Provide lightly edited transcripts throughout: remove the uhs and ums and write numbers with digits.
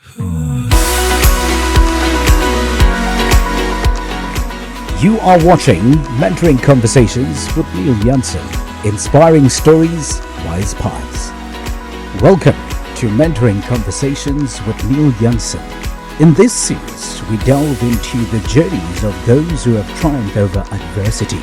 You are watching Mentoring Conversations with Neil Jansen, inspiring stories, wise paths. Welcome to Mentoring Conversations with Neil Jansen. In this series, we delve into the journeys of those who have triumphed over adversity.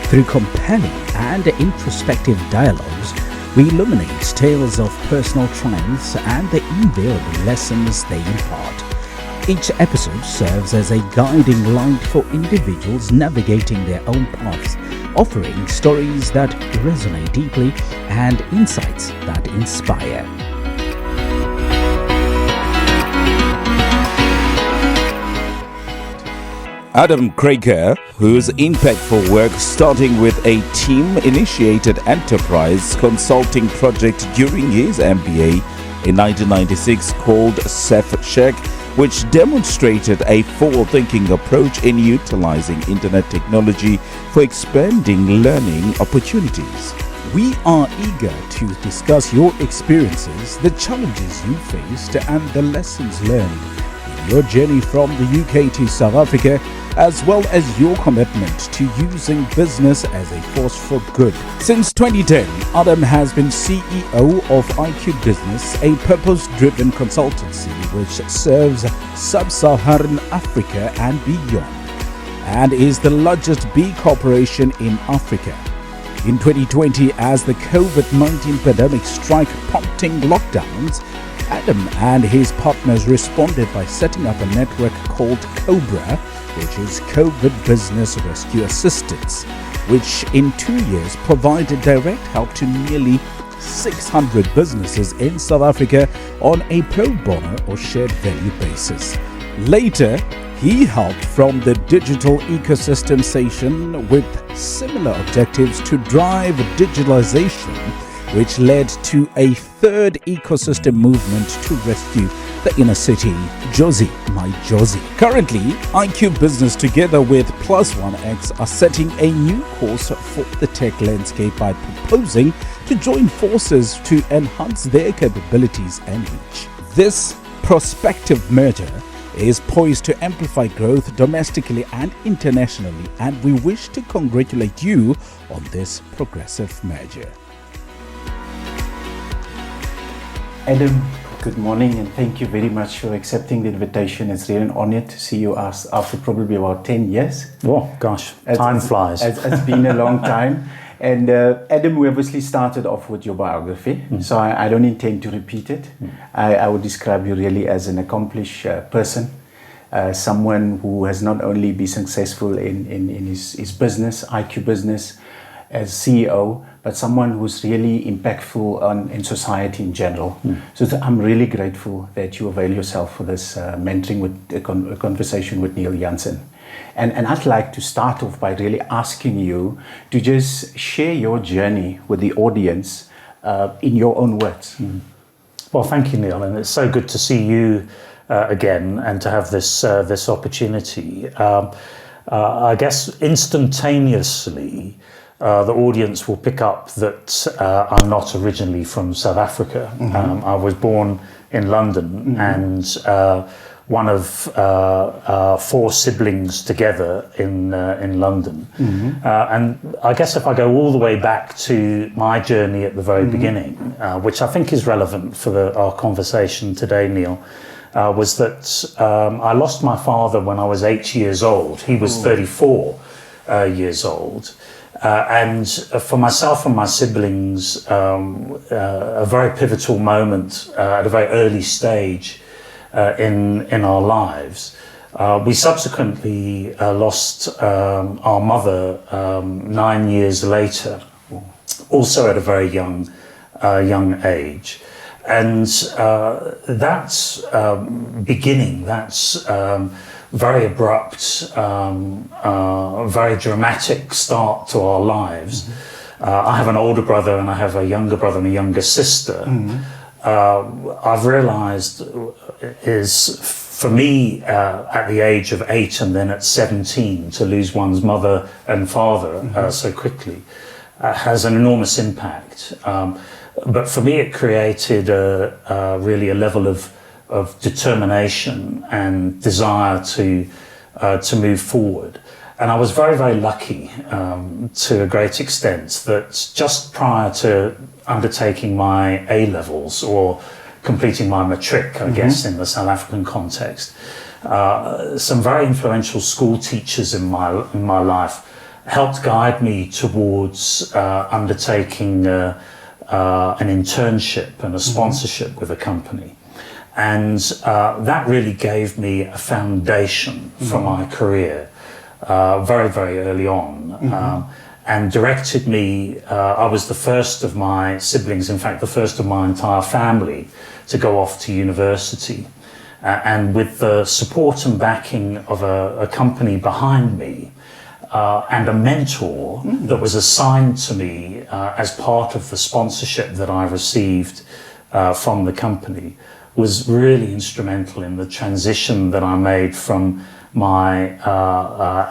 Through compelling and introspective dialogues, we illuminate tales of personal triumphs and the invaluable lessons they impart. Each episode serves as a guiding light for individuals navigating their own paths, offering stories that resonate deeply and insights that inspire. Adam Craker, whose impactful work starting with a team-initiated enterprise consulting project during his MBA in 1996 called SAtion, which demonstrated a forward-thinking approach in utilizing internet technology for expanding learning opportunities. We are eager to discuss your experiences, the challenges you faced, and the lessons learned in your journey from the UK to South Africa, as well as your commitment to using business as a force for good. Since 2010, Adam has been CEO of IQbusiness, a purpose-driven consultancy which serves sub-Saharan Africa and beyond, and is the largest B corporation in Africa. In 2020, as the COVID-19 pandemic struck, prompting lockdowns, Adam and his partners responded by setting up a network called COBRA, which is COVID Business Rescue Assistance, which in 2 years provided direct help to nearly 600 businesses in South Africa on a pro bono or shared value basis. Later, he helped from the digital ecosystem SAtion with similar objectives to drive digitaliSAtion, which led to a third ecosystem movement to rescue the inner city, Jozi My Jozi. Currently, IQbusiness together with OneX are setting a new course for the tech landscape by proposing to join forces to enhance their capabilities and reach. This prospective merger is poised to amplify growth domestically and internationally, and we wish to congratulate you on this progressive merger. Adam, good morning, and thank you very much for accepting the invitation. It's really an honor to see you after probably about 10 years. Oh, gosh, time flies. It's been a long time. And Adam, we obviously started off with your biography, so I don't intend to repeat it. I would describe you really as an accomplished person, someone who has not only been successful in his business, IQbusiness, as CEO, but someone who's really impactful in society in general. So I'm really grateful that you avail yourself for this mentoring with a conversation with Neil Jansen. And I'd like to start off by really asking you to just share your journey with the audience in your own words. Well, thank you, Neil, and it's so good to see you again and to have this opportunity. I guess instantaneously, the audience will pick up that I'm not originally from South Africa. I was born in London and one of 4 siblings together in London. And I guess if I go all the way back to my journey at the very beginning, which I think is relevant for our conversation today, Neil, was that I lost my father when I was 8 years old. He was 34 years old. And for myself and my siblings, a very pivotal moment at a very early stage in our lives. We subsequently lost our mother 9 years later, also at a very young age. And that's beginning, that's very abrupt, very dramatic start to our lives. I have an older brother and I have a younger brother and a younger sister. I've realized is for me at the age of 8 and then at 17 to lose one's mother and father so quickly has an enormous impact. But for me it created really a level of of determination and desire to move forward. And I was very, very lucky to a great extent that just prior to undertaking my A-levels or completing my matric, I guess, in the South African context, some very influential school teachers in my life helped guide me towards undertaking an internship and a sponsorship with a company. And that really gave me a foundation for my career very, very early on. And directed me, I was the first of my siblings, in fact, the first of my entire family to go off to university. And with the support and backing of a company behind me, and a mentor that was assigned to me as part of the sponsorship that I received from the company, was really instrumental in the transition that I made from my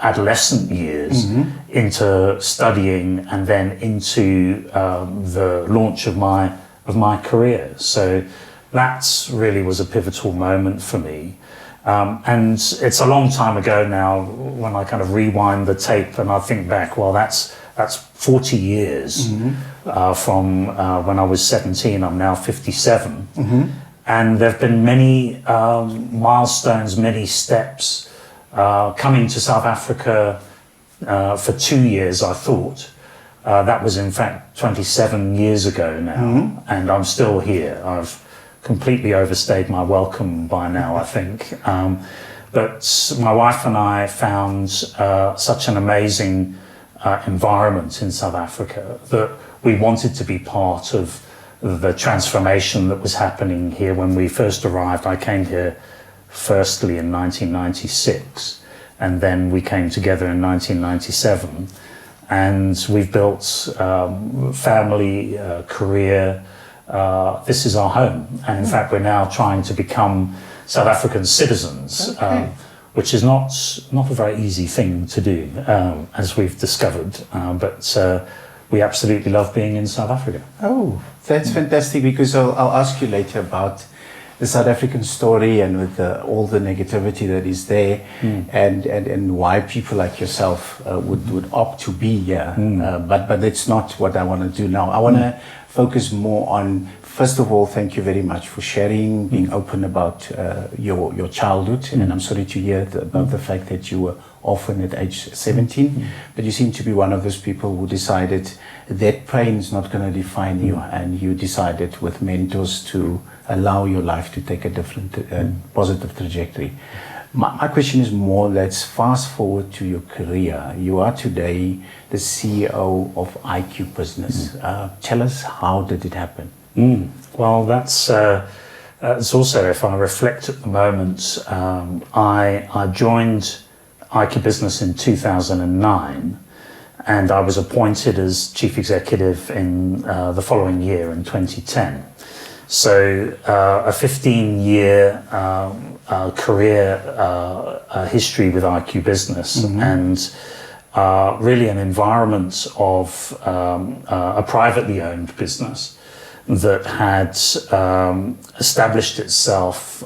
adolescent years into studying and then into the launch of my career. So that really was a pivotal moment for me. And it's a long time ago now when I kind of rewind the tape and I think back, well, that's 40 years from when I was 17. I'm now 57. And there have been many milestones, many steps. Coming to South Africa for 2 years, I thought. That was in fact 27 years ago now, and I'm still here. I've completely overstayed my welcome by now, I think. But my wife and I found such an amazing environment in South Africa that we wanted to be part of the transformation that was happening here when we first arrived. I came here firstly in 1996, and then we came together in 1997. And we've built family, career. This is our home. And in fact, we're now trying to become South African citizens, which is not a very easy thing to do, as we've discovered. But we absolutely love being in South Africa. Oh, that's fantastic, because I'll ask you later about the South African story and with all the negativity that is there, and why people like yourself would opt to be here. But that's not what I want to do now. I want to focus more on, first of all, thank you very much for sharing, being open about your childhood. And I'm sorry to hear about the fact that you were orphaned at age 17. But you seem to be one of those people who decided that pain is not going to define you, and you decided with mentors to allow your life to take a different positive trajectory. My question is more, let's fast forward to your career. You are today the CEO of IQbusiness. Tell us, how did it happen? Well, that's also, if I reflect at the moment, I joined IQbusiness in 2009, and I was appointed as chief executive in the following year in 2010. So a 15-year career history with IQbusiness, and really an environment of a privately owned business that had established itself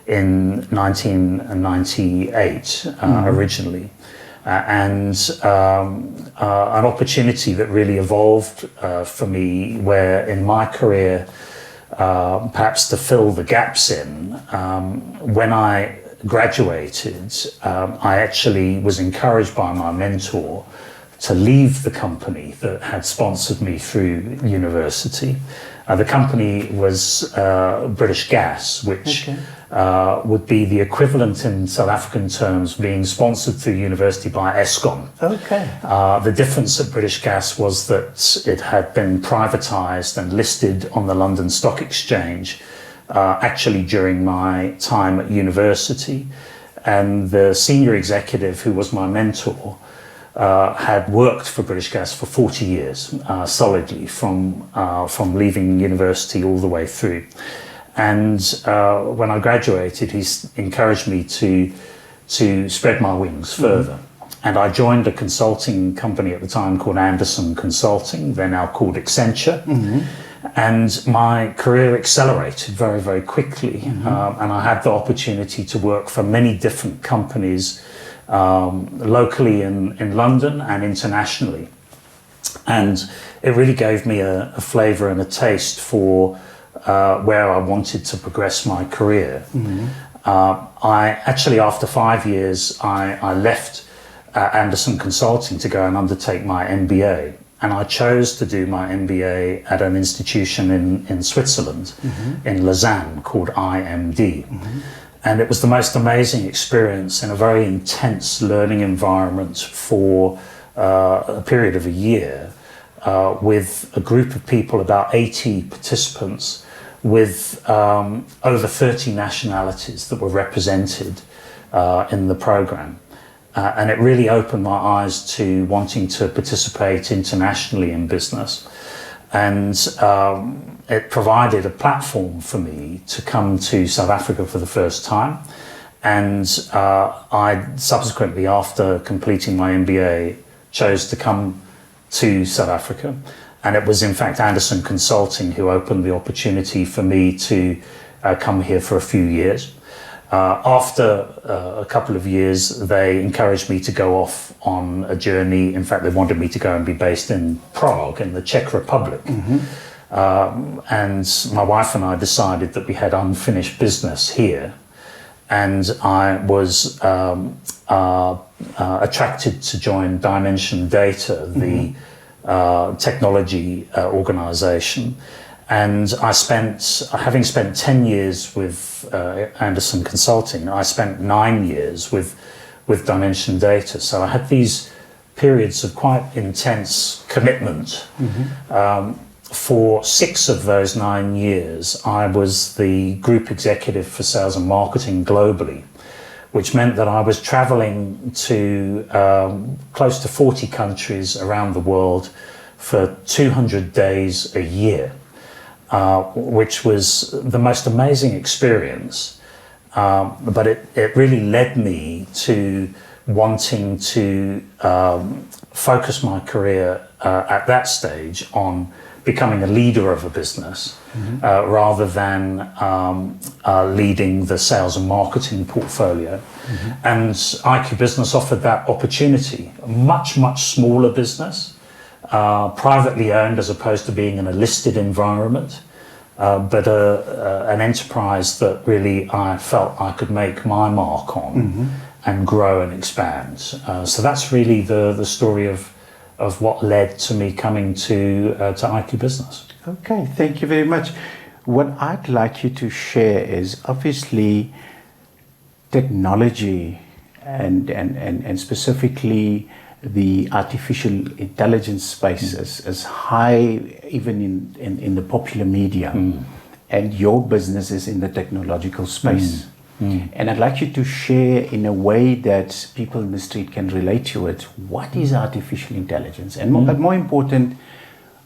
in 1998 originally, and an opportunity that really evolved for me, where in my career, perhaps to fill the gaps in, when I graduated, I actually was encouraged by my mentor to leave the company that had sponsored me through university. The company was British Gas, which would be the equivalent in South African terms being sponsored through university by Eskom. The difference at British Gas was that it had been privatised and listed on the London Stock Exchange actually during my time at university. And the senior executive who was my mentor had worked for British Gas for 40 years, solidly, from leaving university all the way through. And when I graduated, he encouraged me to spread my wings further. And I joined a consulting company at the time called Anderson Consulting. They're now called Accenture. And my career accelerated very, very quickly. And I had the opportunity to work for many different companies, locally in London and internationally. And it really gave me a flavour and a taste for where I wanted to progress my career. I actually, after 5 years, I left Andersen Consulting to go and undertake my MBA. And I chose to do my MBA at an institution in Switzerland, in Lausanne, called IMD. And it was the most amazing experience in a very intense learning environment for a period of a year, with a group of people, about 80 participants, with over 30 nationalities that were represented in the program. And it really opened my eyes to wanting to participate internationally in business. And it provided a platform for me to come to South Africa for the first time. And I subsequently, after completing my MBA, chose to come to South Africa. And it was in fact Andersen Consulting who opened the opportunity for me to come here for a few years. After a couple of years, they encouraged me to go off on a journey. In fact, they wanted me to go and be based in Prague, in the Czech Republic. And my wife and I decided that we had unfinished business here. And I was attracted to join Dimension Data, the technology organization. And having spent 10 years with Andersen Consulting, I spent 9 years with Dimension Data. So I had these periods of quite intense commitment. For 6 of those 9 years, I was the group executive for sales and marketing globally, which meant that I was traveling to close to 40 countries around the world for 200 days a year. Which was the most amazing experience, but it really led me to wanting to focus my career at that stage on becoming a leader of a business rather than leading the sales and marketing portfolio. And IQbusiness offered that opportunity, a much, much smaller business, privately owned as opposed to being in a listed environment, but an enterprise that really I felt I could make my mark on and grow and expand. So that's really the story of what led to me coming to IQbusiness. Okay, thank you very much. What I'd like you to share is obviously technology and specifically the artificial intelligence space is high even in the popular media, and your business is in the technological space. And I'd like you to share in a way that people in the street can relate to it. What is artificial intelligence? And more important,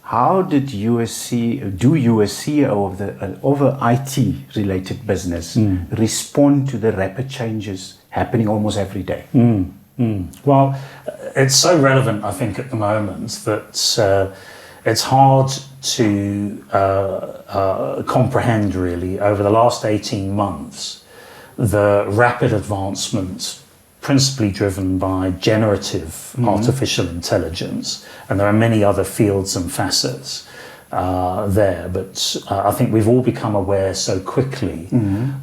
how did you as CEO of an IT related business respond to the rapid changes happening almost every day? Well, it's so relevant, I think, at the moment that it's hard to comprehend, really, over the last 18 months, the rapid advancement, principally driven by generative artificial intelligence. And there are many other fields and facets there, but I think we've all become aware so quickly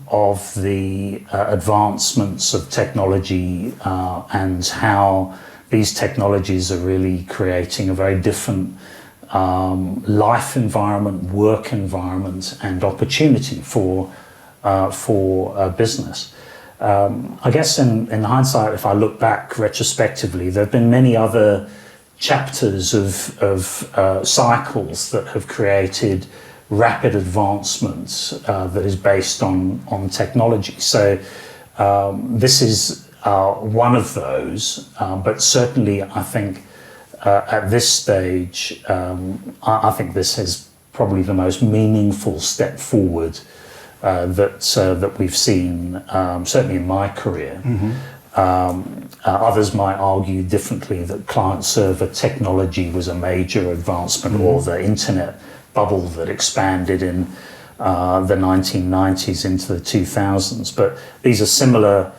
of the advancements of technology and how these technologies are really creating a very different life environment, work environment, and opportunity for business. I guess in hindsight, if I look back retrospectively, there have been many other chapters of cycles that have created rapid advancements that is based on technology. So this is one of those, but certainly I think at this stage, I think this is probably the most meaningful step forward that we've seen, certainly in my career. Others might argue differently, that client-server technology was a major advancement, or the internet bubble that expanded in the 1990s into the 2000s. But these are similar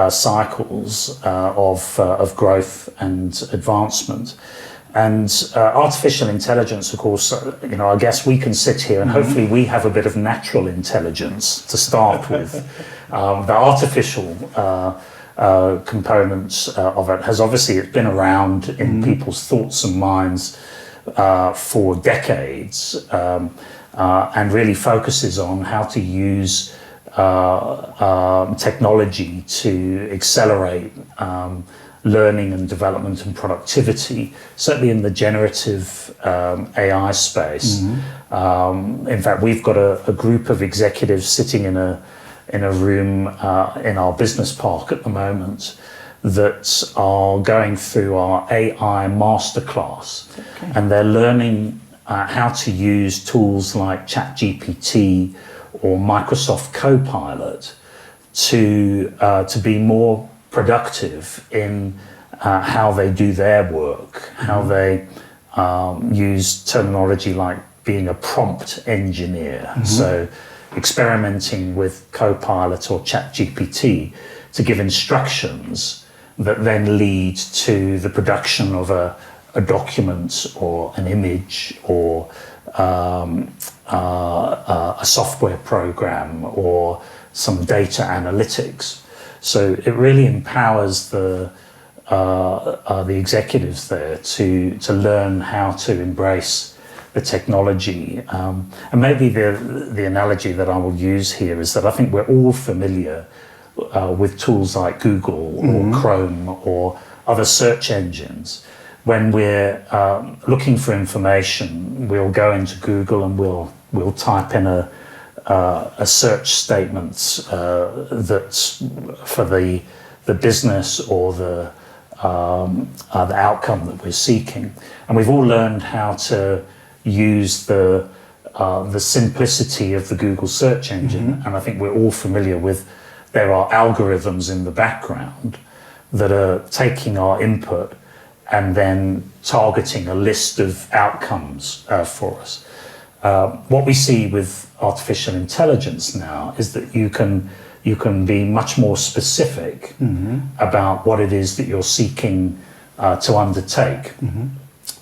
cycles of growth and advancement. And artificial intelligence, of course, I guess we can sit here and hopefully we have a bit of natural intelligence to start with. The artificial components of it has obviously, it's been around in people's thoughts and minds for decades, and really focuses on how to use technology to accelerate learning and development and productivity, certainly in the generative AI space. In fact, we've got a group of executives sitting in a room in our business park at the moment that are going through our AI masterclass, and they're learning how to use tools like ChatGPT or Microsoft Copilot to be more productive in how they do their work, how they use terminology like being a prompt engineer. So experimenting with Copilot or ChatGPT to give instructions that then lead to the production of a document or an image or a software program or some data analytics. So it really empowers the executives there to learn how to embrace the technology. And maybe the analogy that I will use here is that I think we're all familiar with tools like Google or Chrome or other search engines. When we're looking for information, we'll go into Google and we'll type in a search statement that's for the business or the outcome that we're seeking, and we've all learned how to use the simplicity of the Google search engine, and I think we're all familiar with there are algorithms in the background that are taking our input and then targeting a list of outcomes for us. What we see with artificial intelligence now is that you can be much more specific about what it is that you're seeking to undertake.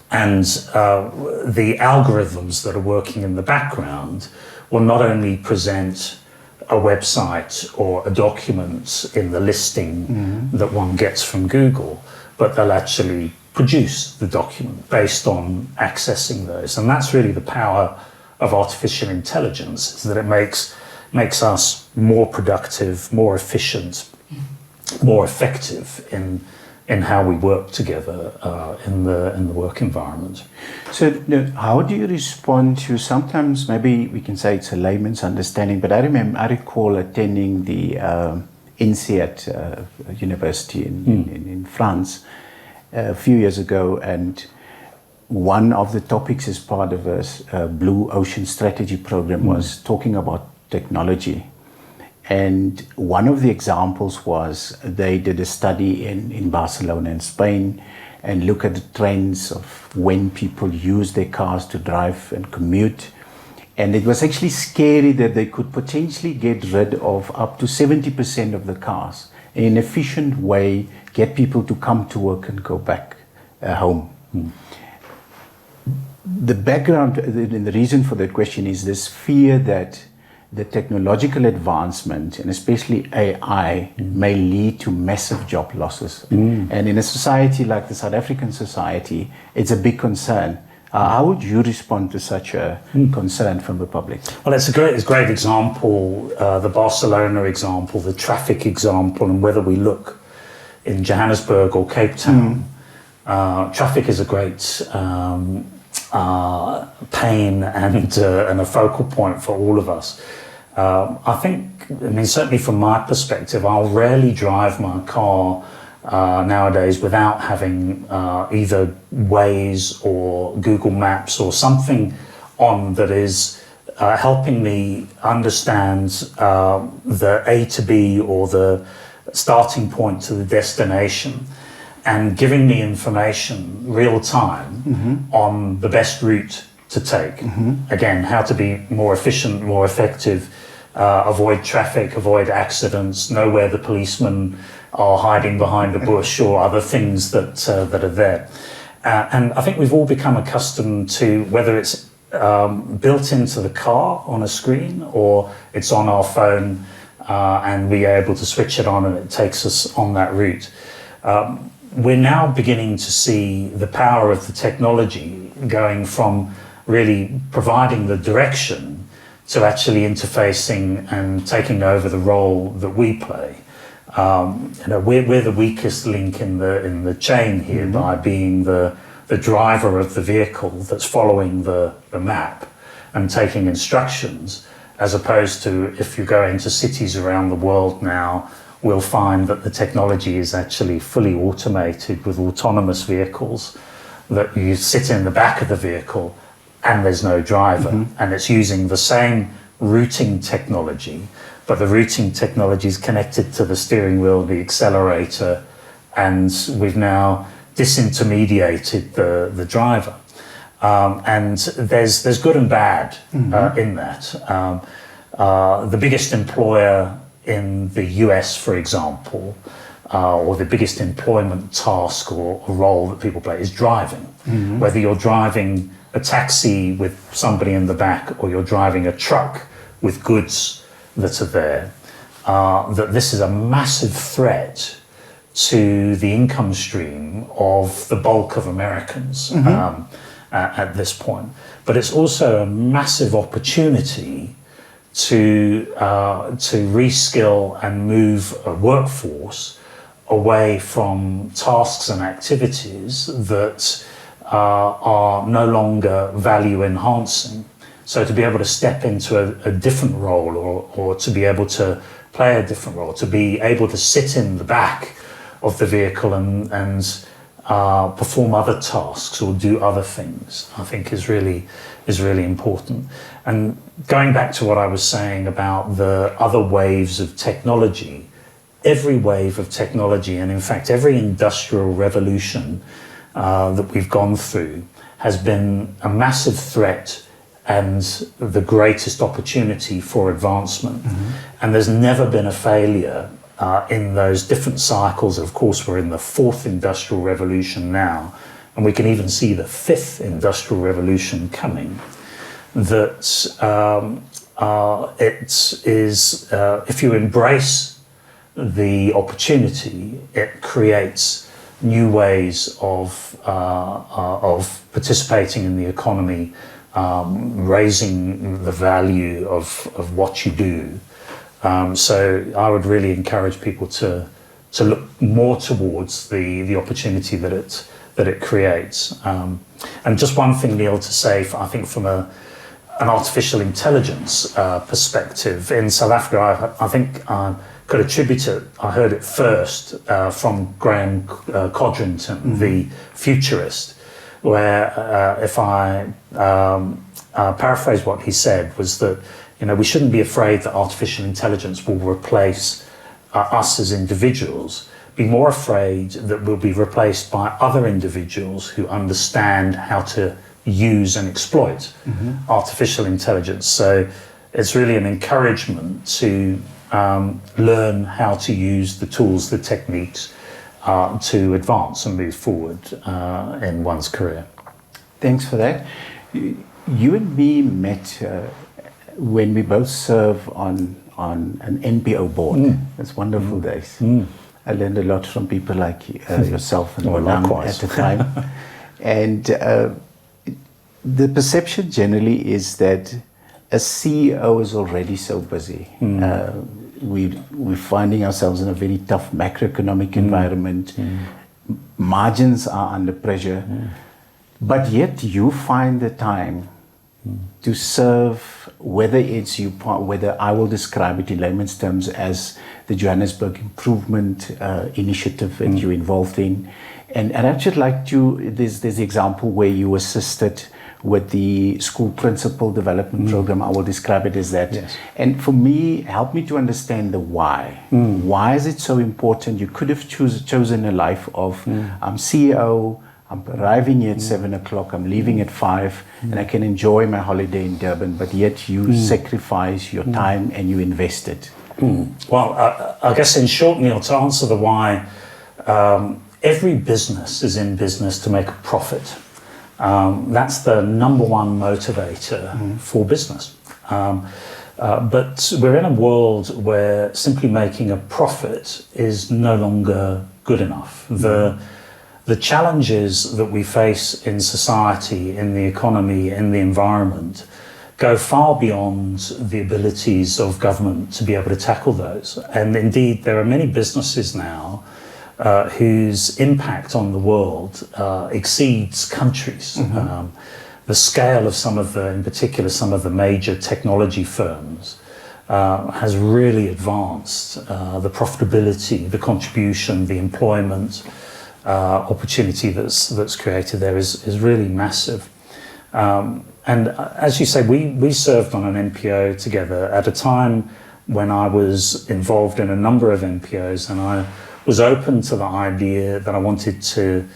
And the algorithms that are working in the background will not only present a website or a document in the listing that one gets from Google, but they'll actually produce the document based on accessing those. And that's really the power of artificial intelligence, is that it makes us more productive, more efficient, more effective in how we work together in the work environment. So how do you respond to, sometimes maybe we can say it's a layman's understanding, but I recall attending the INSEAD University in France a few years ago, and one of the topics as part of a Blue Ocean Strategy program was talking about technology. And one of the examples was they did a study in Barcelona in Spain and look at the trends of when people use their cars to drive and commute. And it was actually scary that they could potentially get rid of up to 70% of the cars in an efficient way, get people to come to work and go back home. The background and the reason for that question is this fear that the technological advancement, and especially AI, may lead to massive job losses. And in a society like the South African society, it's a big concern. How would you respond to such a concern from the public? Well, it's a great example, the Barcelona example, the traffic example, and whether we look in Johannesburg or Cape Town, traffic is a great pain and a focal point for all of us. I mean, certainly from my perspective, I'll rarely drive my car nowadays without having either Waze or Google Maps or something on that is helping me understand the A to B or the starting point to the destination, and giving me information real time on the best route to take. Again, how to be more efficient, more effective, avoid traffic, avoid accidents, know where the policemen are hiding behind a bush or other things that are there. And I think we've all become accustomed to, whether it's built into the car on a screen or it's on our phone and we are able to switch it on and it takes us on that route. We're now beginning to see the power of the technology going from really providing the direction to actually interfacing and taking over the role that we play. We're the weakest link in the chain here by being the driver of the vehicle that's following the map and taking instructions, as opposed to, if you go into cities around the world now, we'll find that the technology is actually fully automated with autonomous vehicles, that you sit in the back of the vehicle and there's no driver, and it's using the same routing technology, but the routing technology is connected to the steering wheel, the accelerator, and we've now disintermediated the driver. And there's good and bad in that. The biggest employer in the US, for example, or the biggest employment task or role that people play is driving. Whether you're driving a taxi with somebody in the back or you're driving a truck with goods that are there, that this is a massive threat to the income stream of the bulk of Americans at this point. But it's also a massive opportunity to reskill and move a workforce away from tasks and activities that are no longer value enhancing. So to be able to step into a different role or to be able to play a different role, to be able to sit in the back of the vehicle and perform other tasks or do other things, I think is really important. And going back to what I was saying about the other waves of technology, every wave of technology, and in fact every industrial revolution that we've gone through, has been a massive threat and the greatest opportunity for advancement. And there's never been a failure in those different cycles. Of course, we're in the fourth industrial revolution now, and we can even see the fifth industrial revolution coming. That it is, if you embrace the opportunity, it creates new ways of participating in the economy, raising the value of what you do. So I would really encourage people to look more towards the opportunity that it creates. And just one thing, Neil, to say, I think from an artificial intelligence perspective in South Africa, I think I could attribute it, I heard it first from Graham Codrington, the futurist, where if I paraphrase what he said, was that we shouldn't be afraid that artificial intelligence will replace us as individuals. Be more afraid that we'll be replaced by other individuals who understand how to use and exploit artificial intelligence. So it's really an encouragement to learn how to use the tools, the techniques to advance and move forward in one's career. Thanks for that. You and me met when we both serve on an NPO board. It's wonderful days. I learned a lot from people like yourself and Olam at the time. And the perception generally is that a CEO is already so busy. We're finding ourselves in a very tough macroeconomic environment. Margins are under pressure. But yet you find the time to serve, whether it's whether I will describe it in layman's terms as the Johannesburg Improvement Initiative that you're involved in. And I'd just like there's the example where you assisted with the school principal development program. I will describe it as that. Yes. And for me, help me to understand the why. Why is it so important? You could have chosen a life of I'm CEO, I'm arriving here at 7 o'clock, I'm leaving at 5, and I can enjoy my holiday in Durban, but yet you sacrifice your time and you invest it. Well, I guess in short, Neil, to answer the why, every business is in business to make a profit. That's the number one motivator for business. But we're in a world where simply making a profit is no longer good enough. The challenges that we face in society, in the economy, in the environment, go far beyond the abilities of government to be able to tackle those. And indeed, there are many businesses now whose impact on the world exceeds countries. The scale of some of the, in particular, some of the major technology firms has really advanced the profitability, the contribution, the employment opportunity that's created there is really massive. And as you say, we served on an NPO together at a time when I was involved in a number of NPOs, and I was open to the idea that I wanted to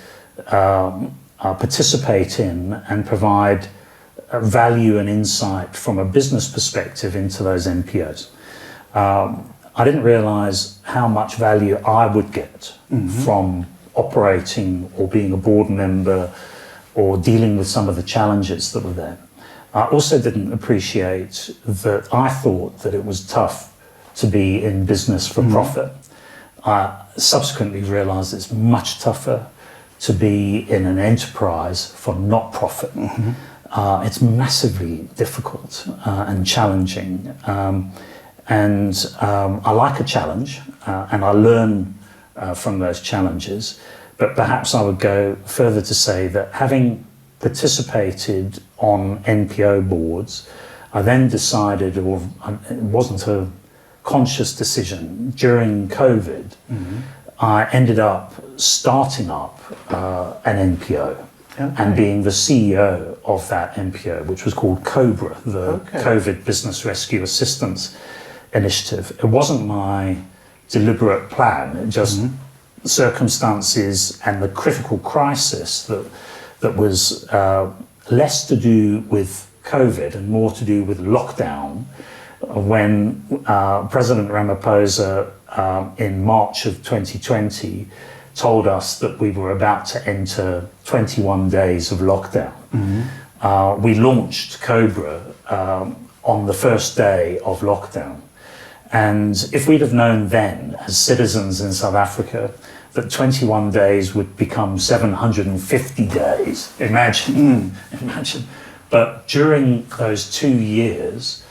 participate in and provide value and insight from a business perspective into those NPOs. I didn't realise how much value I would get from operating or being a board member or dealing with some of the challenges that were there. I also didn't appreciate that I thought that it was tough to be in business for profit. I subsequently realised it's much tougher to be in an enterprise for not profit. It's massively difficult and challenging. And I like a challenge and I learn from those challenges. But perhaps I would go further to say that having participated on NPO boards, I then decided, or it wasn't a conscious decision, during COVID, I ended up starting up an NPO and being the CEO of that NPO, which was called COBRA, the COVID Business Rescue Assistance Initiative. It wasn't my deliberate plan, it just circumstances and the critical crisis that was less to do with COVID and more to do with lockdown, when President Ramaphosa in March of 2020 told us that we were about to enter 21 days of lockdown. We launched COBRA on the first day of lockdown. And if we'd have known then, as citizens in South Africa, that 21 days would become 750 days, imagine. But during those 2 years,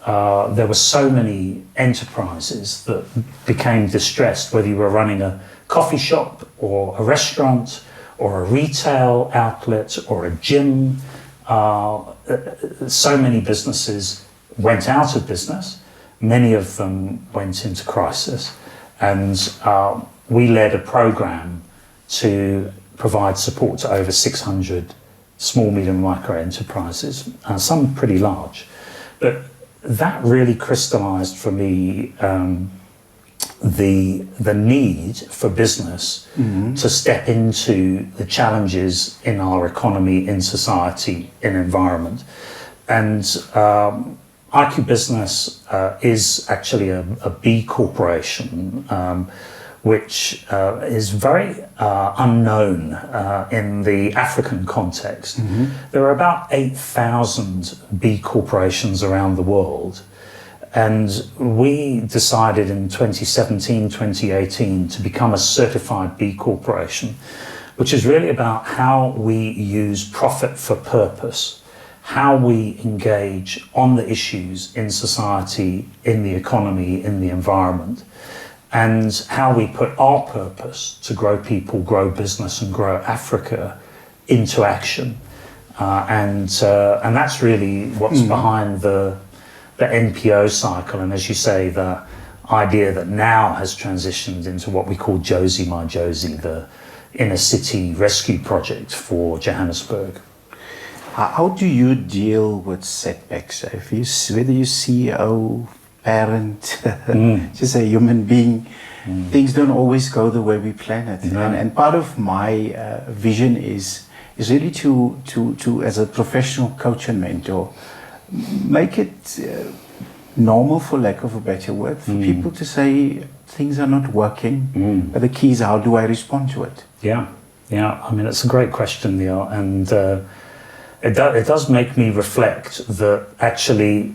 there were so many enterprises that became distressed, whether you were running a coffee shop or a restaurant or a retail outlet or a gym. So many businesses went out of business. Many of them went into crisis. And we led a program to provide support to over 600 small, medium, micro enterprises, some pretty large. But that really crystallized for me the need for business to step into the challenges in our economy, in society, in environment. And IQbusiness is actually a B corporation, which is very unknown in the African context. There are about 8,000 B corporations around the world. And we decided in 2017, 2018 to become a certified B corporation, which is really about how we use profit for purpose, how we engage on the issues in society, in the economy, in the environment, and how we put our purpose to grow people, grow business, and grow Africa into action. And that's really what's behind the NPO cycle. And as you say, the idea that now has transitioned into what we call Jozi My Jozi, the inner city rescue project for Johannesburg. How do you deal with setbacks? Whether you're CEO, parent, just a human being. Things don't always go the way we plan it. No. And part of my vision is really to as a professional coach and mentor, make it normal, for lack of a better word, for people to say things are not working, but the key is how do I respond to it? Yeah, yeah. I mean, it's a great question, Neil, and it does make me reflect that actually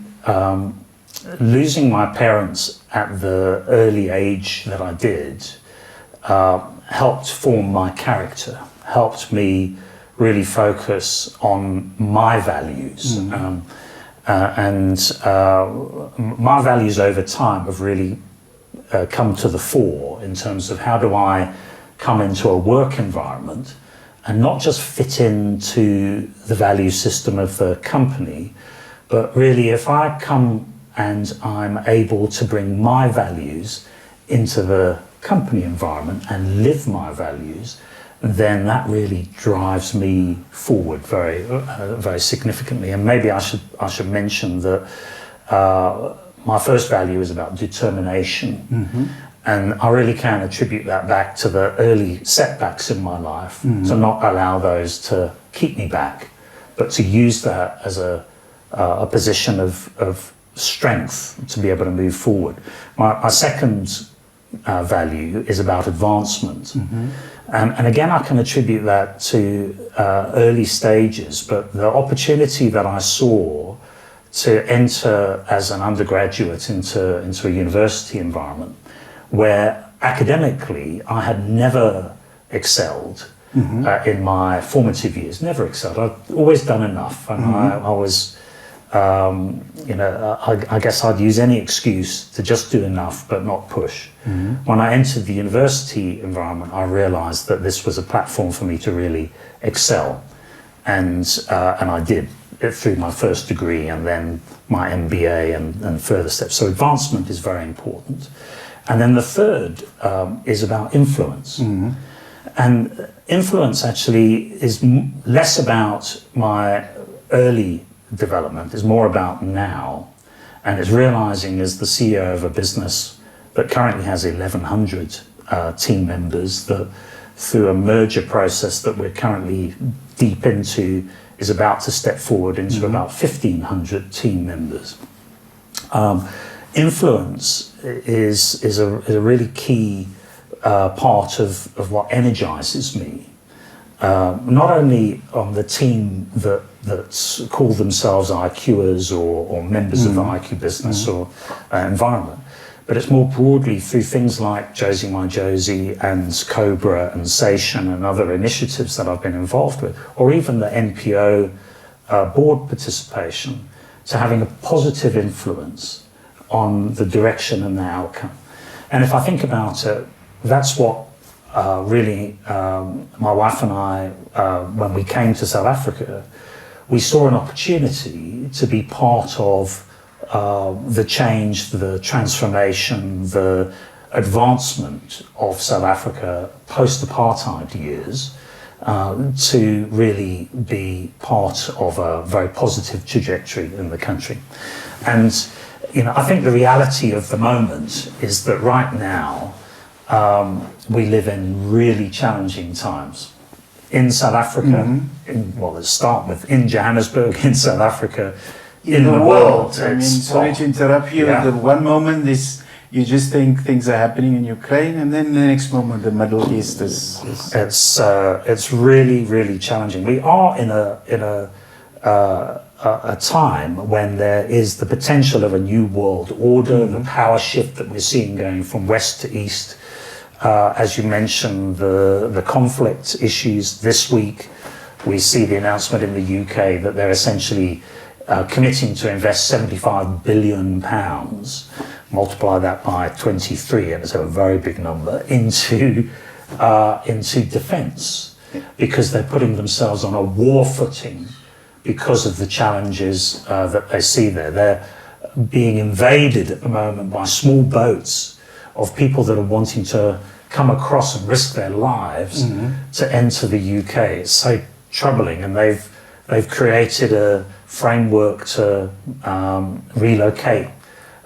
losing my parents at the early age that I did helped form my character, helped me really focus on my values. And my values over time have really come to the fore in terms of how do I come into a work environment and not just fit into the value system of the company, but really if I come and I'm able to bring my values into the company environment and live my values, then that really drives me forward very, very significantly. And maybe I should mention that my first value is about determination, and I really can attribute that back to the early setbacks in my life, to not allow those to keep me back, but to use that as a position of strength to be able to move forward. My second value is about advancement. And again, I can attribute that to early stages, but the opportunity that I saw to enter as an undergraduate into a university environment where academically I had never excelled in my formative years, never excelled. I'd always done enough, and I was, I guess I'd use any excuse to just do enough but not push. When I entered the university environment, I realized that this was a platform for me to really excel, and I did it through my first degree and then my MBA and further steps. So advancement is very important. And then the third is about influence. And influence actually is less about my early development, is more about now, and it's realizing as the CEO of a business that currently has 1,100 team members, that through a merger process that we're currently deep into is about to step forward into about 1,500 team members. Influence is a really key part of what energizes me. Not only on the team that call themselves IQers or members of the IQbusiness or environment, but it's more broadly through things like Jozi My Jozi and COBRA and SAtion and other initiatives that I've been involved with, or even the NPO board participation, to having a positive influence on the direction and the outcome. And if I think about it, that's what really my wife and I, when we came to South Africa, we saw an opportunity to be part of the change, the transformation, the advancement of South Africa post-apartheid years, to really be part of a very positive trajectory in the country. And I think the reality of the moment is that right now we live in really challenging times. In South Africa, let's start with in Johannesburg, in South Africa, in the world. I mean, sorry to interrupt you. Yeah. The one moment is you just think things are happening in Ukraine, and then the next moment the Middle East is... It's really, really challenging. We are in a time when there is the potential of a new world order, the power shift that we're seeing going from west to east. As you mentioned, the conflict issues this week, we see the announcement in the UK that they're essentially committing to invest £75 billion, multiply that by 23, and it's a very big number, into defence, because they're putting themselves on a war footing because of the challenges that they see there. They're being invaded at the moment by small boats of people that are wanting to come across and risk their lives to enter the UK. It's so troubling, and they've created a framework to relocate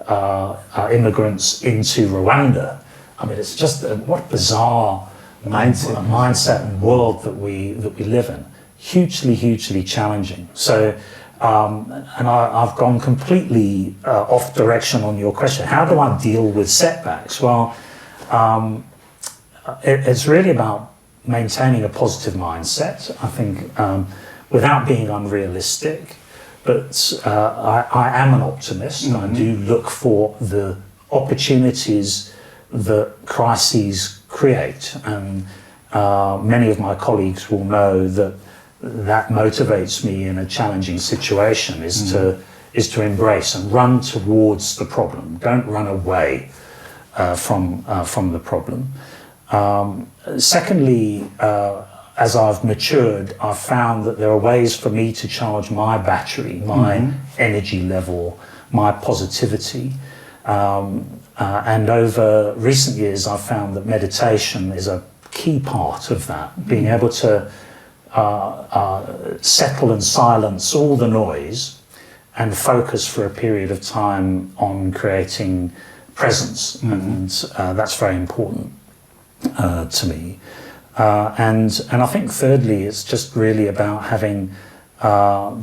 immigrants into Rwanda. I mean, it's just what bizarre mindset and world that we live in. Hugely challenging. So, and I've gone completely off direction on your question. How do I deal with setbacks? Well, it's really about maintaining a positive mindset, I think, without being unrealistic. But I am an optimist. I do look for the opportunities that crises create. And many of my colleagues will know that motivates me in a challenging situation is to embrace and run towards the problem. Don't run away from the problem. Secondly, as I've matured, I've found that there are ways for me to charge my battery, my energy level, my positivity. And over recent years, I've found that meditation is a key part of that, being able to settle and silence all the noise and focus for a period of time on creating presence. And that's very important to me. And I think thirdly, it's just really about having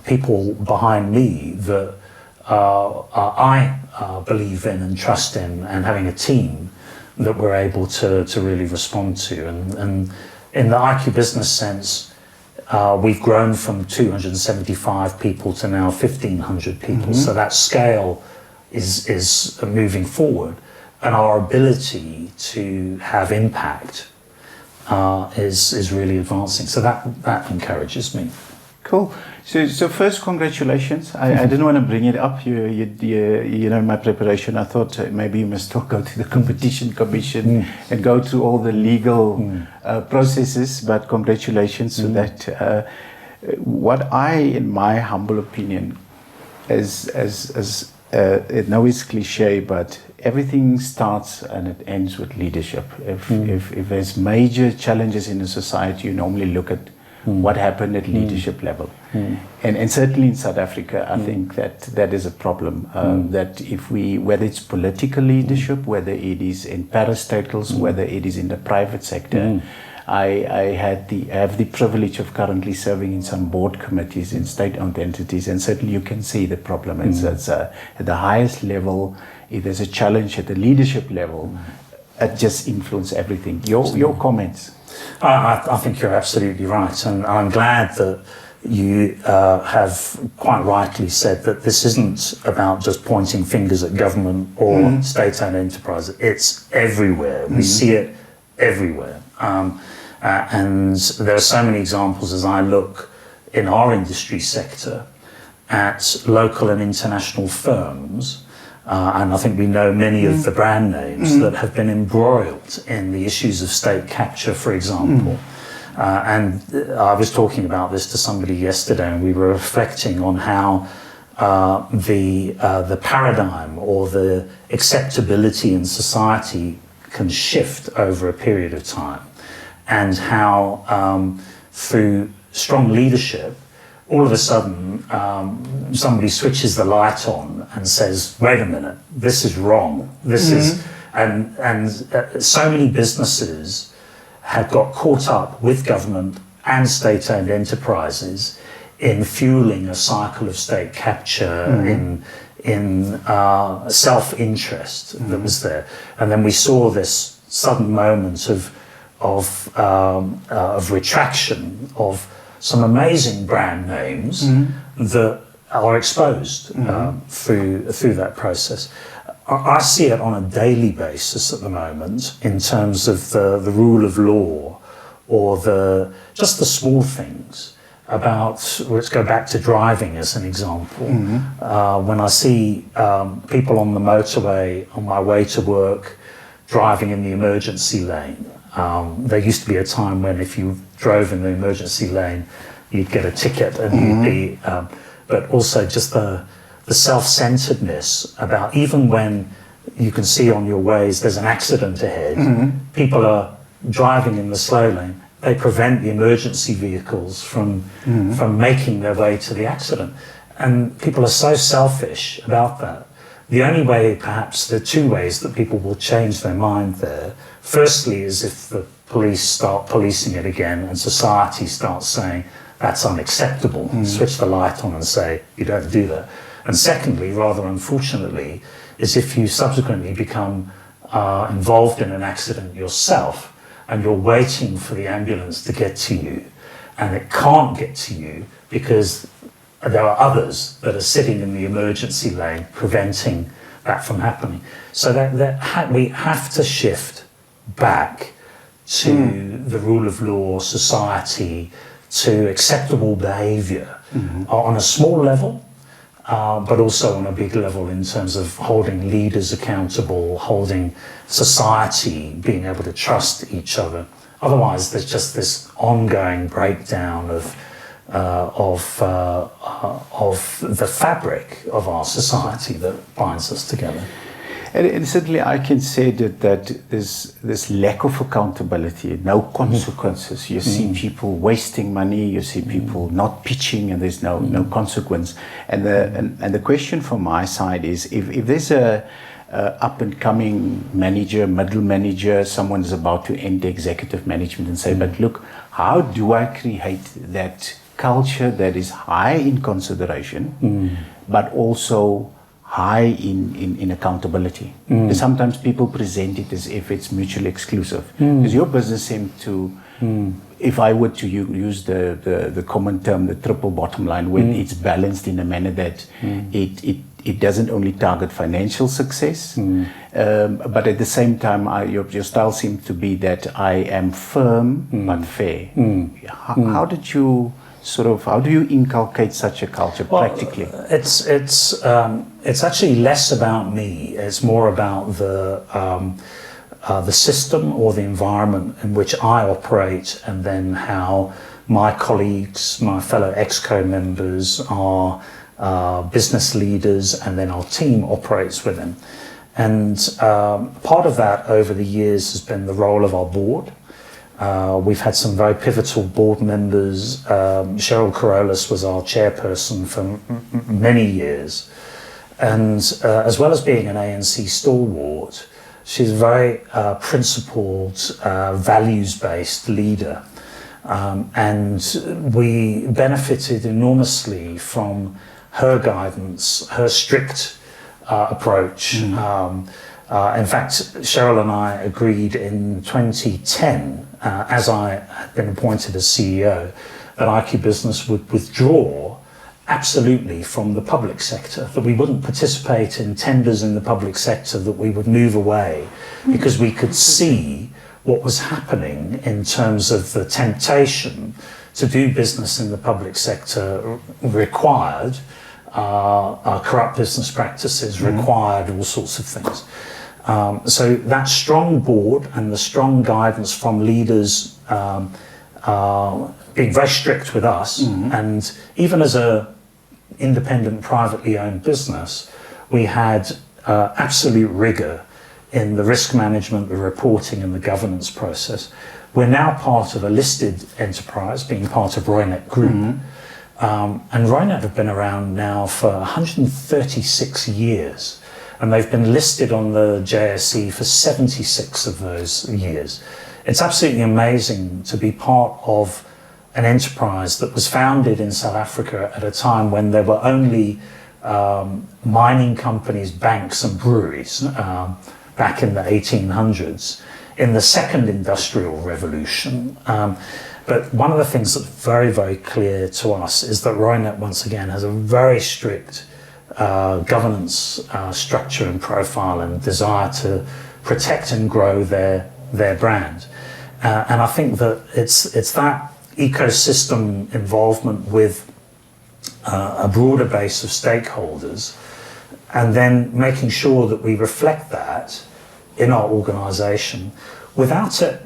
people behind me that I believe in and trust in, and having a team that we're able to really respond to. And in the IQbusiness sense, we've grown from 275 people to now 1,500 people. So that scale is moving forward, and our ability to have impact is really advancing. So that encourages me. Cool. So first, congratulations. I didn't want to bring it up. You know, in my preparation, I thought maybe you must go to the Competition Commission and go through all the legal processes. But congratulations to that. What I, in my humble opinion, I know it's cliche, but everything starts and it ends with leadership. If there's major challenges in a society, you normally look at what happened at leadership level. And certainly in South Africa, I think that is a problem. That whether it's political leadership, whether it is in parastatals, whether it is in the private sector, I have the privilege of currently serving in some board committees in state-owned entities, and certainly you can see the problem. It's at the highest level. If there's a challenge at the leadership level, it just influences everything. Your comments? I think you're absolutely right, and I'm glad that you have quite rightly said that this isn't about just pointing fingers at government or state-owned enterprises. It's everywhere. We see it everywhere. And there are so many examples as I look in our industry sector at local and international firms, and I think we know many of the brand names that have been embroiled in the issues of state capture, for example. And I was talking about this to somebody yesterday, and we were reflecting on how the paradigm or the acceptability in society can shift over a period of time, and how through strong leadership, all of a sudden somebody switches the light on and says, wait a minute, this is wrong. This is, and so many businesses have got caught up with government and state-owned enterprises in fueling a cycle of state capture, in self-interest that was there. And then we saw this sudden moment of retraction of some amazing brand names that are exposed through that process. I see it on a daily basis at the moment in terms of the rule of law, or just the small things about, let's go back to driving as an example. When I see people on the motorway on my way to work driving in the emergency lane, there used to be a time when if you drove in the emergency lane, you'd get a ticket, and you'd be, but also just the self-centeredness about, even when you can see on your ways there's an accident ahead, people are driving in the slow lane, they prevent the emergency vehicles from making their way to the accident. And people are so selfish about that The only way, perhaps, there are two ways that people will change their mind there. Firstly is if the police start policing it again and society starts saying that's unacceptable, switch the light on and say you don't do that. And secondly, rather unfortunately, is if you subsequently become involved in an accident yourself and you're waiting for the ambulance to get to you and it can't get to you because there are others that are sitting in the emergency lane preventing that from happening. So we have to shift back to the rule of law, society, to acceptable behaviour on a small level, but also on a big level in terms of holding leaders accountable, holding society being able to trust each other. Otherwise, there's just this ongoing breakdown of the fabric of our society that binds us together. And certainly I can say that there's this lack of accountability, no consequences. You see people wasting money, you see people not pitching, and there's no consequence. And the question from my side is, if there's a up and coming manager, middle manager, someone's about to enter executive management and say, but look, how do I create that culture that is high in consideration, but also high in accountability? Sometimes people present it as if it's mutually exclusive. Because your business seems to, if I were to use the common term, the triple bottom line, when it's balanced in a manner that it doesn't only target financial success, but at the same time, your style seems to be that I am firm but fair. How did you how do you inculcate such a culture practically? It's actually less about me. It's more about the system or the environment in which I operate, and then how my colleagues, my fellow ExCo members, our business leaders, and then our team operates within. And part of that over the years has been the role of our board. We've had some very pivotal board members. Cheryl Corollas was our chairperson for many years. And as well as being an ANC stalwart, she's a very principled, values-based leader. And we benefited enormously from her guidance, her strict approach. In fact, Cheryl and I agreed in 2010, as I had been appointed as CEO, that IQbusiness would withdraw absolutely from the public sector, that we wouldn't participate in tenders in the public sector, that we would move away, because we could see what was happening in terms of the temptation to do business in the public sector required corrupt business practices, required all sorts of things. So that strong board and the strong guidance from leaders being very strict with us, and even as a independent privately owned business, we had absolute rigor in the risk management, the reporting and the governance process. We're now part of a listed enterprise, being part of Roynet Group. And Roynet have been around now for 136 years. And they've been listed on the JSE for 76 of those years. It's absolutely amazing to be part of an enterprise that was founded in South Africa at a time when there were only mining companies, banks and breweries back in the 1800s, in the second industrial revolution. But one of the things that's very, very clear to us is that Roynet, once again, has a very strict governance structure and profile and desire to protect and grow their brand. And I think that it's that ecosystem involvement with a broader base of stakeholders, and then making sure that we reflect that in our organisation without it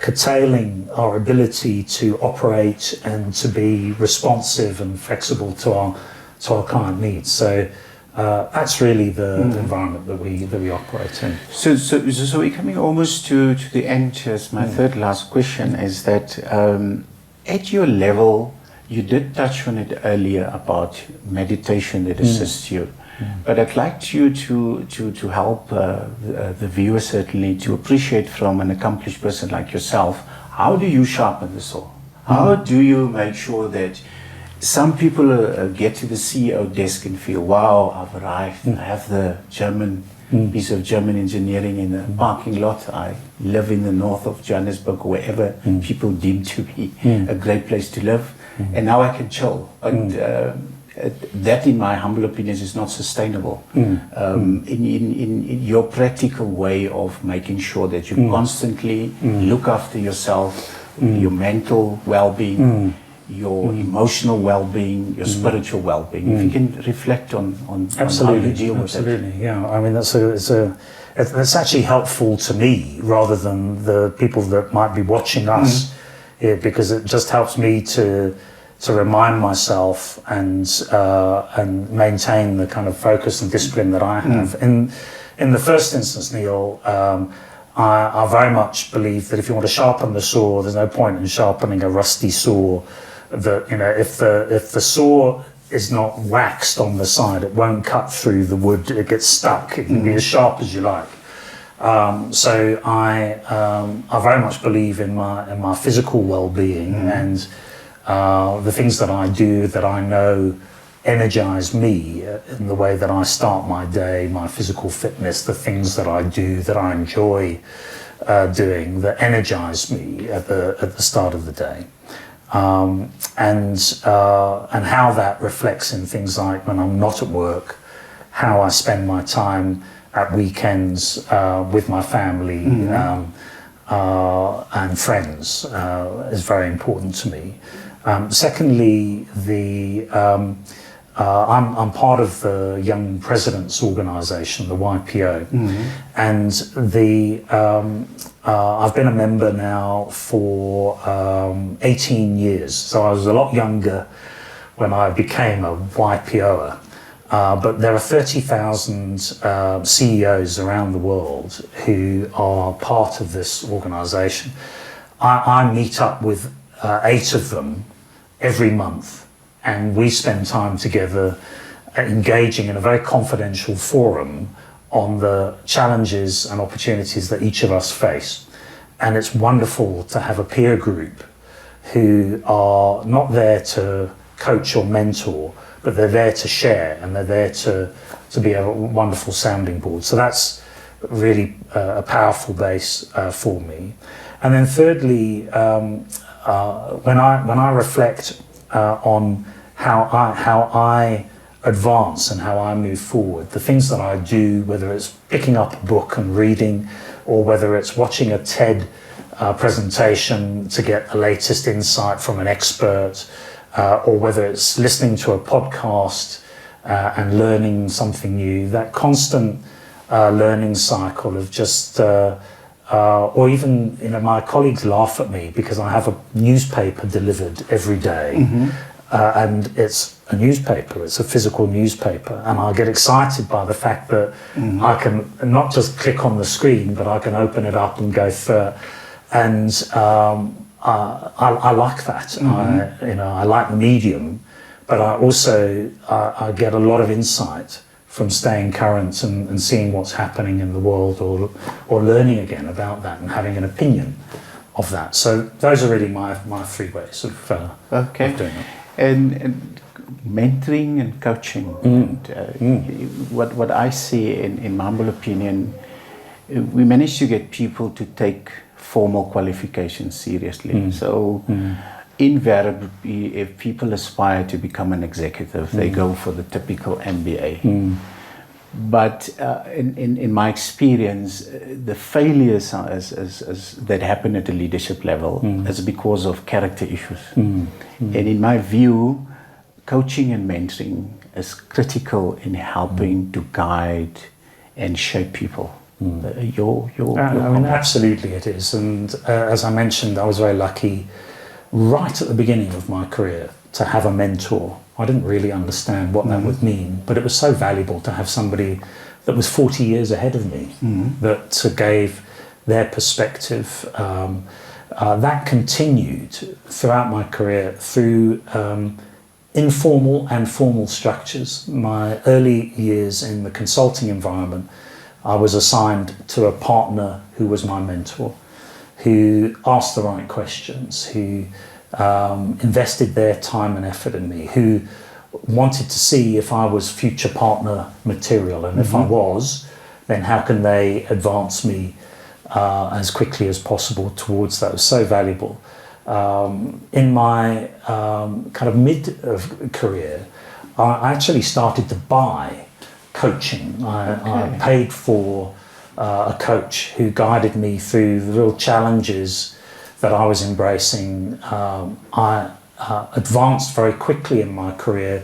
curtailing our ability to operate and to be responsive and flexible to our client needs. So that's really the environment that we operate in. So we're coming almost to the end. As my third last question is that at your level, you did touch on it earlier about meditation that assists you. But I'd like you to help the viewer certainly to appreciate from an accomplished person like yourself, how do you sharpen the saw? How do you make sure that some people get to the CEO desk and feel, wow, I've arrived, I have the German piece of German engineering in the parking lot, I live in the north of Johannesburg, wherever people deem to be a great place to live, and now I can chill. But that, in my humble opinion, is not sustainable. In your practical way of making sure that you constantly look after yourself, your mental well-being, your emotional well-being, your spiritual well-being. If you can reflect on how you deal with it. Absolutely, yeah. I mean, it's actually helpful to me rather than the people that might be watching us, because it just helps me to remind myself and maintain the kind of focus and discipline that I have. In the first instance, Neil, I very much believe that if you want to sharpen the saw, there's no point in sharpening a rusty saw. That, you know, if the saw is not waxed on the side, it won't cut through the wood. It gets stuck. It can be as sharp as you like. So I very much believe in my physical well-being and the things that I do that I know energize me in the way that I start my day, my physical fitness, the things that I do that I enjoy doing that energize me at the start of the day. And how that reflects in things like when I'm not at work, how I spend my time at weekends with my family and friends is very important to me. Secondly, I'm part of the Young Presidents Organisation, the YPO, and I've been a member now for 18 years. So I was a lot younger when I became a YPOer, but there are 30,000 CEOs around the world who are part of this organisation. I meet up with 8 of them every month, and we spend time together engaging in a very confidential forum on the challenges and opportunities that each of us face. And it's wonderful to have a peer group who are not there to coach or mentor, but they're there to share, and they're there to be a wonderful sounding board. So that's really a powerful base for me. And then thirdly, when I reflect on how I advance and how I move forward, the things that I do, whether it's picking up a book and reading, or whether it's watching a TED presentation to get the latest insight from an expert, or whether it's listening to a podcast and learning something new, that constant learning cycle of just or even, you know, my colleagues laugh at me because I have a newspaper delivered every day, and it's a newspaper, it's a physical newspaper, and I get excited by the fact that I can not just click on the screen, but I can open it up and go through, and I like that. I like the medium, but I also I get a lot of insight from staying current and seeing what's happening in the world, or learning again about that and having an opinion of that. So those are really my 3 ways of doing it. And mentoring and coaching. What I see in my humble opinion, we manage to get people to take formal qualifications seriously. So invariably, if people aspire to become an executive, they go for the typical MBA. But in my experience, the failures that happen at the leadership level is because of character issues. And in my view, coaching and mentoring is critical in helping to guide and shape people. Absolutely it is. And as I mentioned, I was very lucky right at the beginning of my career to have a mentor. I didn't really understand what that would mean, but it was so valuable to have somebody that was 40 years ahead of me that gave their perspective. That continued throughout my career through informal and formal structures. My early years in the consulting environment, I was assigned to a partner who was my mentor, who asked the right questions, who invested their time and effort in me, who wanted to see if I was future partner material, and if I was, then how can they advance me as quickly as possible towards that. It was so valuable. In my kind of mid of career, I actually started to buy coaching. I paid for a coach who guided me through the real challenges that I was embracing. I advanced very quickly in my career,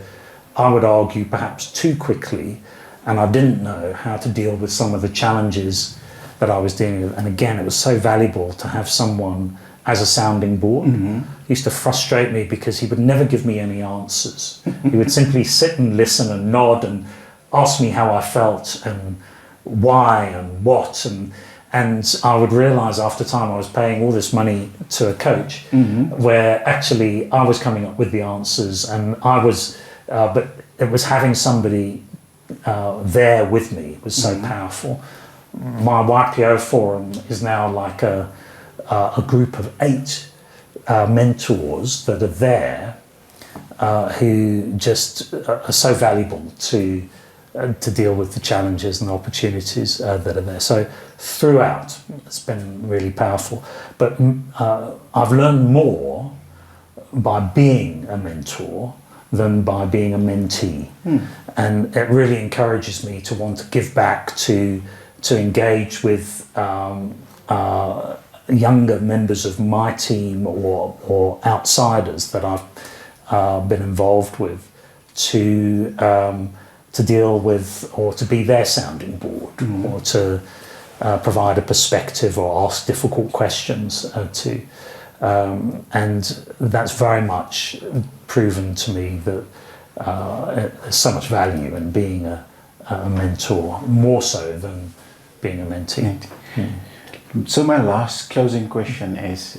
I would argue perhaps too quickly, and I didn't know how to deal with some of the challenges that I was dealing with. And again, it was so valuable to have someone as a sounding board. It used to frustrate me because he would never give me any answers. He would simply sit and listen and nod and ask me how I felt and why and what, and I would realize after time I was paying all this money to a coach, where actually I was coming up with the answers, and I was but it was having somebody there with me was so powerful. My YPO forum is now like a group of 8 mentors that are there, who just are so valuable to deal with the challenges and the opportunities that are there. So throughout, it's been really powerful. But I've learned more by being a mentor than by being a mentee. And it really encourages me to want to give back, to engage with younger members of my team or outsiders that I've been involved with, to deal with, or to be their sounding board, or to provide a perspective or ask difficult questions to. And that's very much proven to me that there's so much value in being a mentor, more so than being a mentee. So my last closing question is,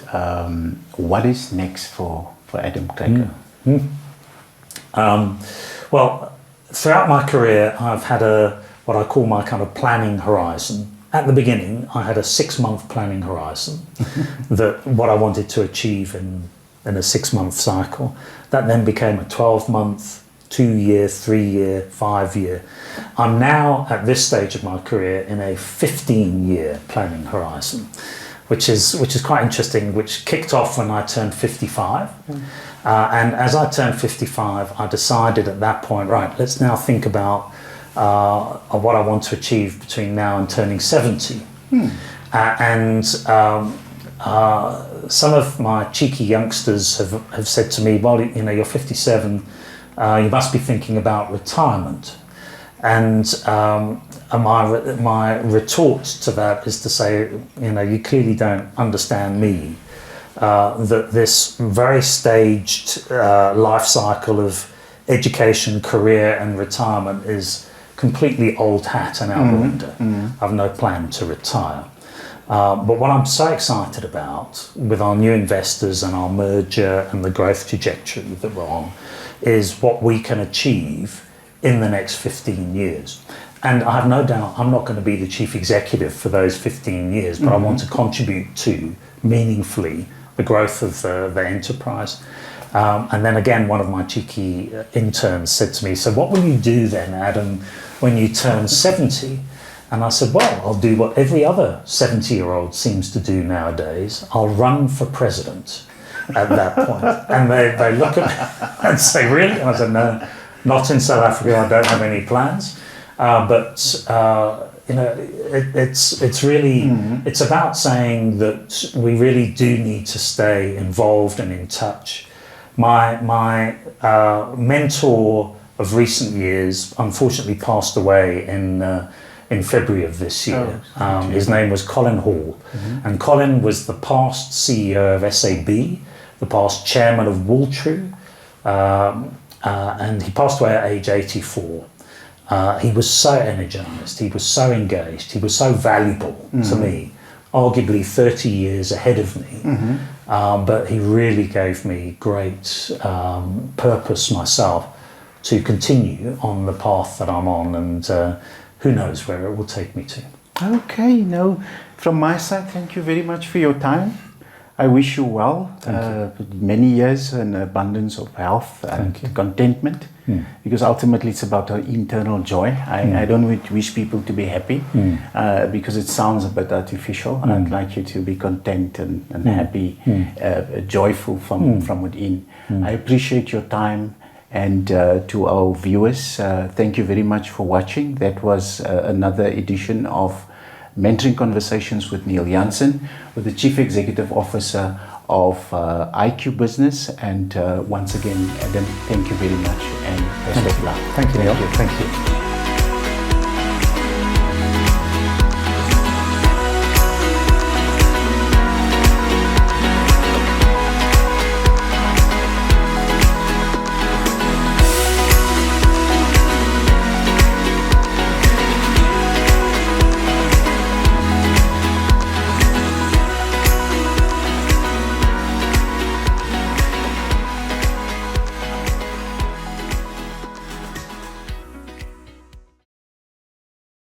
what is next for Adam Craker? Well, throughout my career, I've had what I call my kind of planning horizon. At the beginning, I had a 6-month planning horizon, that what I wanted to achieve in a 6-month cycle. That then became a 12-month, 2-year, 3-year, 5-year. I'm now at this stage of my career in a 15-year planning horizon, which is quite interesting, which kicked off when I turned 55. And as I turned 55, I decided at that point, right, let's now think about what I want to achieve between now and turning 70. Some of my cheeky youngsters have said to me, well, you know, you're 57, you must be thinking about retirement. And my retort to that is to say, you know, you clearly don't understand me. That this very staged life cycle of education, career and retirement is completely old hat and out the window. I've no plan to retire. But what I'm so excited about with our new investors and our merger and the growth trajectory that we're on is what we can achieve in the next 15 years. And I have no doubt I'm not going to be the chief executive for those 15 years, but I want to contribute to meaningfully the growth of the enterprise. And then again, one of my cheeky interns said to me, so what will you do then, Adam, when you turn 70? And I said, well, I'll do what every other 70-year-old seems to do nowadays. I'll run for president at that point. And they look at me and say, really? And I said, no, not in South Africa. I don't have any plans. You know, it's really, it's about saying that we really do need to stay involved and in touch. My mentor of recent years unfortunately passed away in February of this year. His name was Colin Hall, and Colin was the past CEO of SAB, the past chairman of Wooltrue, and he passed away at age 84. He was so energized, he was so engaged, he was so valuable to me arguably 30 years ahead of me, but he really gave me great purpose myself to continue on the path that I'm on, and who knows where it will take me to. Okay, no, from my side, thank you very much for your time. I wish you well, many years and abundance of health and contentment, because ultimately it's about our internal joy. I don't wish people to be happy because it sounds a bit artificial. I'd like you to be content and happy, joyful from within. I appreciate your time, and to our viewers, thank you very much for watching. That was another edition of Mentoring Conversations with Neil Jansen, with the Chief Executive Officer of IQbusiness. And once again, Adam, thank you very much, and best of luck. Thank you, Neil. Thank you.